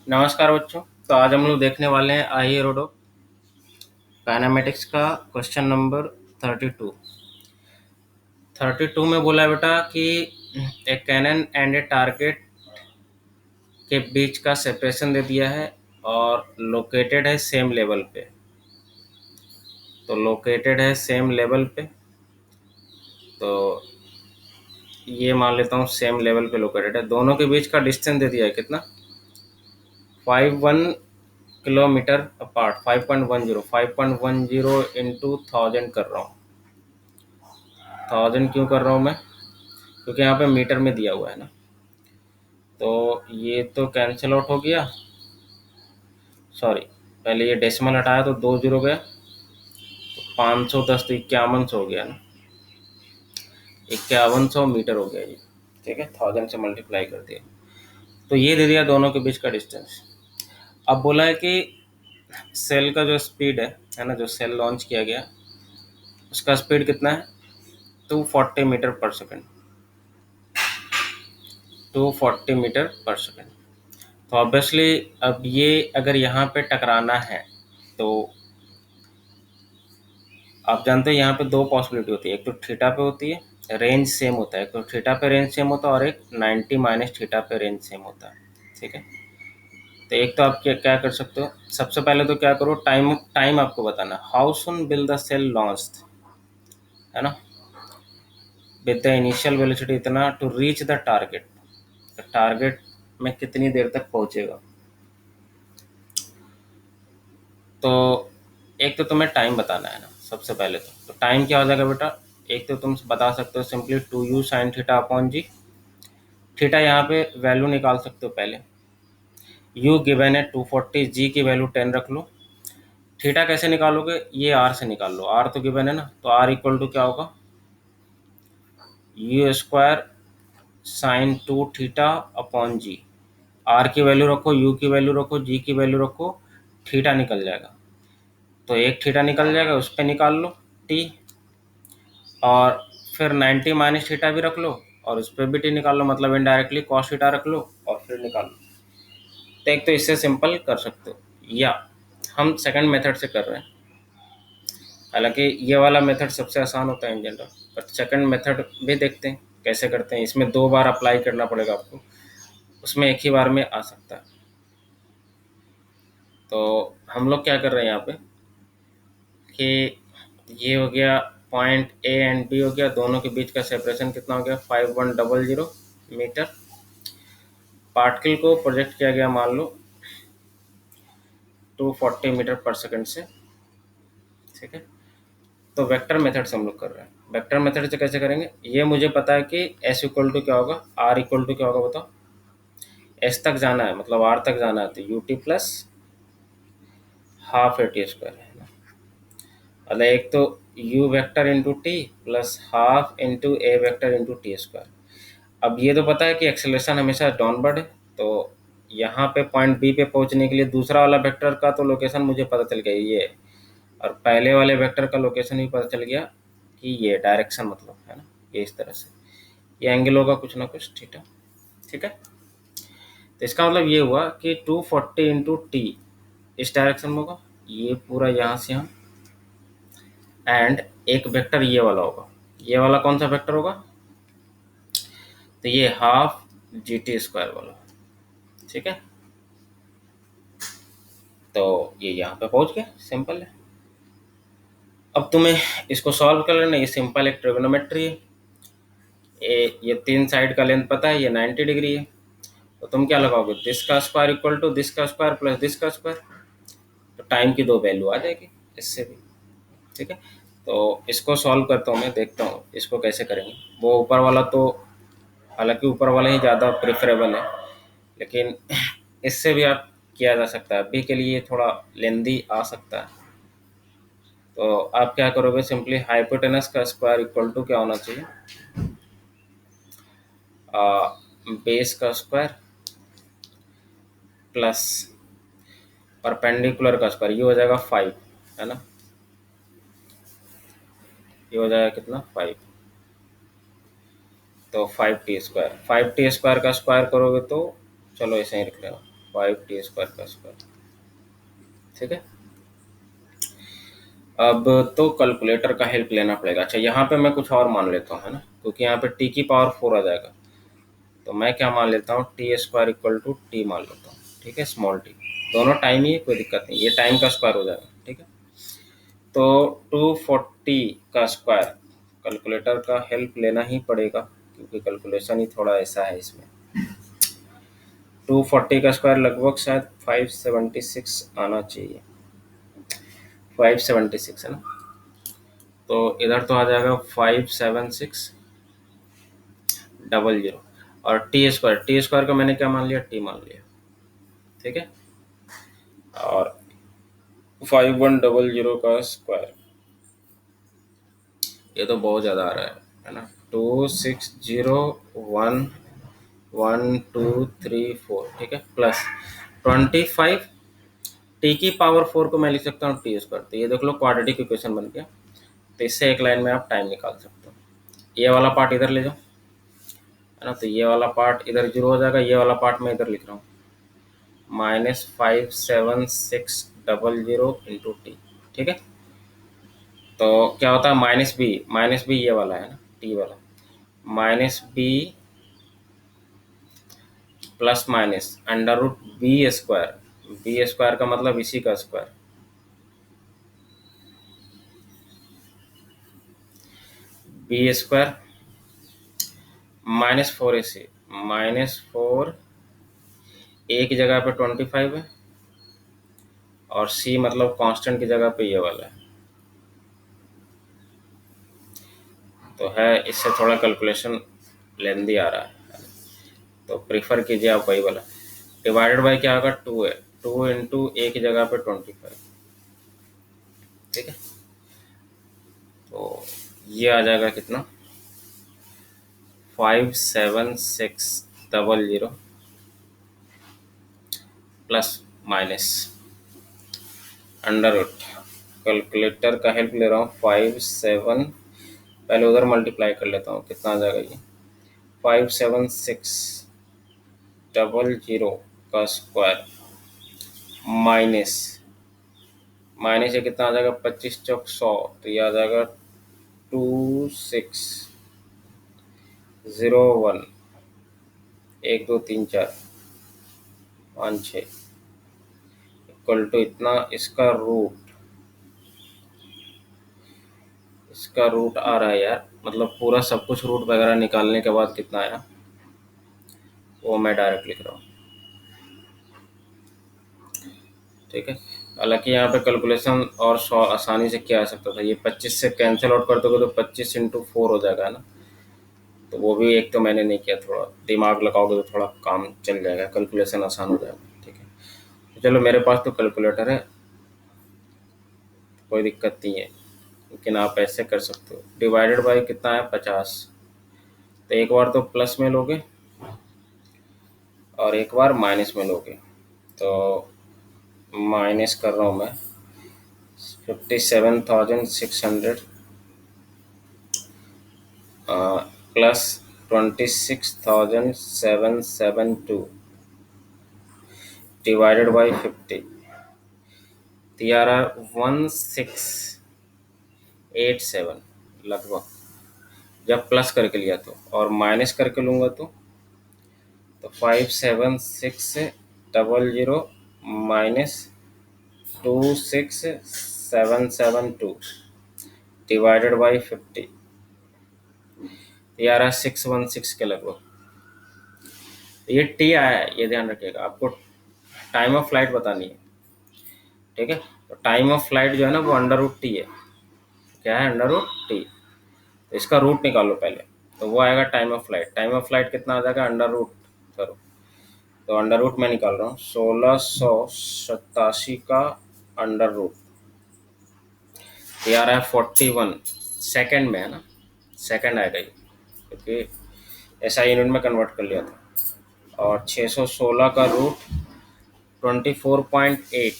नमस्कार बच्चों। तो आज हम लोग देखने वाले हैं आई रोडो काइनेमेटिक्स का क्वेश्चन नंबर 32। 32 में बोला है बेटा कि एक कैनन एंड ए टारगेट के बीच का सेपरेशन दे दिया है और लोकेटेड है सेम लेवल पे। तो लोकेटेड है सेम लेवल पे, तो ये मान लेता हूँ सेम लेवल पे लोकेटेड है। दोनों के बीच का डिस्टेंस दे दिया है कितना, 51 किलोमीटर अपार्ट। 5.10 इंटू 1000 कर रहा हूँ। 1000 क्यों कर रहा हूँ मैं, क्योंकि यहाँ पे मीटर में दिया हुआ है ना। तो ये तो कैंसिल आउट हो गया, सॉरी पहले ये डेसिमल हटाया तो 2 जीरो गया, तो 510 तो 5100 हो गया ना, 5100 मीटर हो गया ये। ठीक है, 1000 से मल्टीप्लाई कर दिया, तो ये दे दिया दोनों के बीच का डिस्टेंस। अब बोला है कि सेल का जो स्पीड है ना, जो सेल लॉन्च किया गया उसका स्पीड कितना है, 240 मीटर पर सेकेंड। 240 मीटर पर सेकेंड। तो ऑब्वियसली अब ये अगर यहाँ पे टकराना है तो आप जानते हैं यहाँ पे दो पॉसिबिलिटी होती है। एक तो थीटा पे होती है, रेंज सेम होता है। एक तो थीटा पे रेंज सेम होता है और एक 90 माइनस थीटा पे रेंज सेम होता है। ठीक है, तो एक तो आप क्या क्या कर सकते हो, सबसे पहले तो क्या करो, टाइम टाइम आपको बताना, how soon will the shell launched, है ना, विद द इनिशियल वेलोसिटी इतना to reach the target. Target में कितनी देर तक पहुंचेगा। तो एक तो तुम्हें टाइम बताना है ना सबसे पहले। तो टाइम क्या हो जाएगा बेटा, एक तो तुम बता सकते हो simply 2u sine theta upon g. Theta यहाँ पे वैल्यू निकाल सकते हो पहले, u गिवन है 240, जी की वैल्यू 10 रख लो। थीटा कैसे निकालोगे, ये r से निकाल लो, r तो गिवन है ना, तो r इक्वल टू क्या होगा, u square sine 2 theta upon g. r की वैल्यू रखो, u की वैल्यू रखो, g की वैल्यू रखो, थीटा निकल जाएगा। तो एक थीटा निकल जाएगा, उस पर निकाल लो t, और फिर 90 माइनस थीटा भी रख लो और उस पर भी टी निकाल लो, मतलब इनडायरेक्टली कॉस थीटा रख लो और फिर निकाल लो। तो एक तो इससे सिंपल कर सकते हो, या हम सेकंड मेथड से कर रहे हैं। हालांकि ये वाला मेथड सबसे आसान होता है in general, but second method भी देखते हैं कैसे करते हैं। इसमें 2 बार अप्लाई करना पड़ेगा आपको, उसमें एक ही बार में आ सकता है। तो हम लोग क्या कर रहे हैं यहाँ पे कि ये हो गया पॉइंट ए एंड बी हो गया, दोनों के बीच का सेपरेशन कितना हो गया, 5100 मीटर। पार्टिकल को प्रोजेक्ट किया गया मान लो 240 मीटर पर सेकंड से। ठीक है, तो वेक्टर मेथड से हम लोग कर रहे हैं। वेक्टर मेथड से कैसे करेंगे, ये मुझे पता है कि एस इक्वल टू क्या होगा, आर इक्वल टू क्या होगा बताओ। एस तक जाना है मतलब आर तक जाना है, तो U T plus half A T square है ना। मतलब एक तो you vector into T plus half into A vector into T square. अब ये तो पता है कि एक्सेलरेशन हमेशा डाउनवर्ड है, तो यहाँ पे पॉइंट बी पे पहुंचने के लिए दूसरा वाला वेक्टर का तो लोकेशन मुझे पता चल गया ये है, और पहले वाले वेक्टर का लोकेशन भी पता चल गया कि ये डायरेक्शन मतलब है ना, ये इस तरह से ये एंगल होगा कुछ ना कुछ थीटा। ठीक है, तो इसका मतलब ये हुआ कि 240 इंटू टी इस डायरेक्शन में होगा, ये पूरा यहाँ से यहाँ, एंड एक वेक्टर ये वाला होगा। ये वाला कौन सा वेक्टर होगा, तो ये हाफ जी टी स्क्वायर वाला। ठीक है, तो ये यहाँ पे पहुंच गया, सिंपल है। अब तुम्हें इसको सॉल्व कर लेना, ये सिंपल एक ट्रिग्नोमेट्री है। ये 3 साइड का लेंथ पता है, ये 90 डिग्री है। तो तुम क्या लगाओगे, दिस का स्क्वायर इक्वल टू दिस का स्क्वायर प्लस दिस का स्क्वायर, तो टाइम की 2 वैल्यू आ जाएगी इससे भी। ठीक है, तो इसको सॉल्व करता हूँ मैं, देखता हूँ इसको कैसे करेंगे। वो ऊपर वाला तो हालांकि ऊपर वाला ही ज़्यादा प्रेफरेबल है, लेकिन इससे भी आप किया जा सकता है। अभी के लिए थोड़ा लेंदी आ सकता है। तो आप क्या करोगे, सिंपली हाइपोटेनस का स्क्वायर इक्वल टू क्या होना चाहिए, बेस का स्क्वायर प्लस परपेंडिकुलर का स्क्वायर, ये हो जाएगा 5, है ना, ये हो जाएगा कितना 5। तो 5t स्क्वायर, 5t स्क्वायर का स्क्वायर करोगे तो चलो ऐसे ही रख लेना, 5t² का स्क्वायर। ठीक है, अब तो कैलकुलेटर का हेल्प लेना पड़ेगा। अच्छा, यहाँ पे मैं कुछ और मान लेता हूँ, है ना, क्योंकि यहाँ पे t⁴ आ जाएगा। तो मैं क्या मान लेता हूँ, t² इक्वल टू टी मान लेता हूँ। ठीक है, स्मॉल टी, दोनों टाइम ही है, कोई दिक्कत नहीं, ये टाइम का स्क्वायर हो जाएगा। ठीक है, तो 240 का स्क्वायर, कैलकुलेटर का हेल्प लेना ही पड़ेगा क्योंकि कैलकुलेशन ही थोड़ा ऐसा है इसमें। 240 का स्क्वायर लगभग शायद 576 आना चाहिए, 576 है ना। तो इधर तो आ जाएगा 57600, और टी स्क्वायर का मैंने क्या मान लिया, टी मान लिया। ठीक है, और 5100 का स्क्वायर, ये तो बहुत ज़्यादा आ रहा है ना। 260111234, ठीक है, प्लस 25 t⁴ को मैं लिख सकता हूँ t²। तो ये देख लो क्वाड्रेटिक इक्वेशन बन गया। तो इससे एक लाइन में आप टाइम निकाल सकते हो। ये वाला पार्ट इधर ले जाओ, है ना, तो ये वाला पार्ट इधर 0 हो जाएगा, ये वाला पार्ट मैं इधर लिख रहा हूँ, -57600 इंटू टी। ठीक है, तो क्या होता है, माइनस बी ये वाला है ना, टी वाला, -b plus minus √b²। b² का मतलब इसी का स्क्वायर, b² -4ac, -4 एक जगह पे 25 है, और c मतलब कांस्टेंट की जगह पे ये वाला है। तो है, इससे थोड़ा कैलकुलेशन लेंदी आ रहा है, तो प्रीफर कीजिए आप वही वाला। डिवाइडेड बाय क्या होगा, 2 है, 2 इंटू एक जगह पे 25। ठीक है, तो ये आ जाएगा कितना, 57600 plus minus under the, calculator का हेल्प ले रहा हूँ, 57, पहले उधर मल्टीप्लाई कर लेता हूँ, कितना आ जाएगा ये, 57600 का स्क्वायर माइनस माइनस ये कितना आ जाएगा, 25 चौक 100, तो ये आ जाएगा 2601, 1 2 3 4 5 6 इक्वल टू इतना, इसका रूट आ रहा है यार, मतलब पूरा सब कुछ रूट वगैरह निकालने के बाद कितना आया वो मैं डायरेक्ट लिख रहा हूँ। ठीक है, हालांकि यहाँ पे कैलकुलेशन और आसानी से किया जा सकता था, ये 25 से कैंसिल आउट कर दोगे तो 25 इंटू 4 हो जाएगा ना, तो वो भी एक तो मैंने नहीं किया, थोड़ा दिमाग लगाओगे तो थोड़ा काम चल जाएगा, कैलकुलेशन आसान हो जाएगा। ठीक है, तो चलो मेरे पास तो कैलकुलेटर है, कोई दिक्कत नहीं है, लेकिन आप ऐसे कर सकते हो। डिवाइडेड बाय कितना है, 50, तो एक बार तो प्लस में लोगे और एक बार माइनस में लोगे, तो माइनस कर रहा हूँ मैं, 57,600 प्लस 26,772 डिवाइडेड बाई 50, तो यार 1687 लगभग, जब प्लस करके लिया तो, और माइनस करके लूँगा तो 57600 माइनस 26772 डिवाइडेड बाई 50, ये आ रहा है 616 के लगभग। ये टी आया है, ये ध्यान रखिएगा, आपको टाइम ऑफ फ्लाइट बतानी है। ठीक है, तो टाइम ऑफ फ्लाइट जो है ना वो √t है। क्या है, √t, तो इसका रूट निकालो पहले, तो वो आएगा time of flight. Time of flight कितना आ जाएगा, √ करो, तो √ मैं निकाल रहा हूँ, 1687 का √ ये आ रहा है 41 सेकेंड में, है ना, सेकेंड आएगा ये, क्योंकि ऐसा यूनिट में कन्वर्ट कर लिया था। और 616 का रूट 24.8,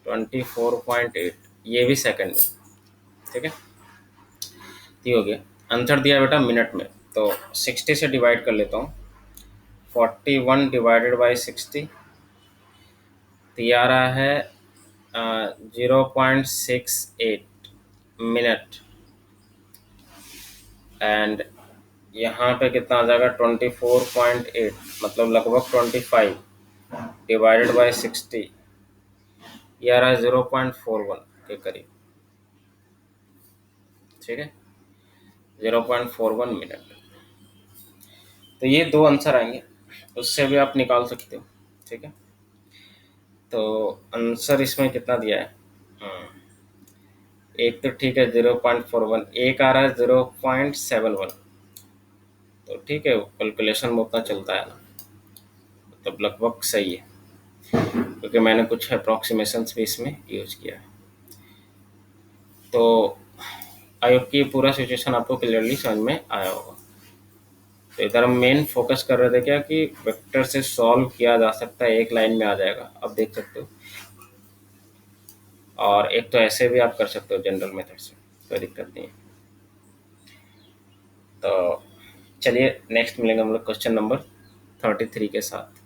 24.8, ये भी सेकंड में। ठीक है, ये हो गया। आंसर दिया बेटा मिनट में, तो 60 से डिवाइड कर लेता हूँ, 41 डिवाइडेड बाई 60, तो ये आ रहा है 0.68 मिनट। एंड यहाँ पे कितना आ जाएगा 24.8, मतलब लगभग 25 डिवाइडेड बाई 60, ये आ रहा है 0.41 के करीब। ठीक है, 0.41 मिनट। तो ये दो आंसर आएंगे, उससे भी आप निकाल सकते हो। ठीक है, तो आंसर इसमें कितना दिया है? एक तो ठीक है 0.41, एक आ रहा है 0.71। तो ठीक है, कैलकुलेशन में उतना चलता है ना, मतलब लगभग सही है, क्योंकि मैंने कुछ अप्रोक्सीमेशंस भी इसमें यूज किया है। तो आई होप कि ये पूरा सिचुएशन आपको क्लियरली समझ में आया होगा। तो इधर हम मेन फोकस कर रहे थे क्या कि वेक्टर से सॉल्व किया जा सकता है, एक लाइन में आ जाएगा, आप देख सकते हो। और एक तो ऐसे भी आप कर सकते हो जनरल मेथड से, कोई दिक्कत नहीं है। तो चलिए नेक्स्ट मिलेंगे हम लोग क्वेश्चन नंबर 33 के साथ।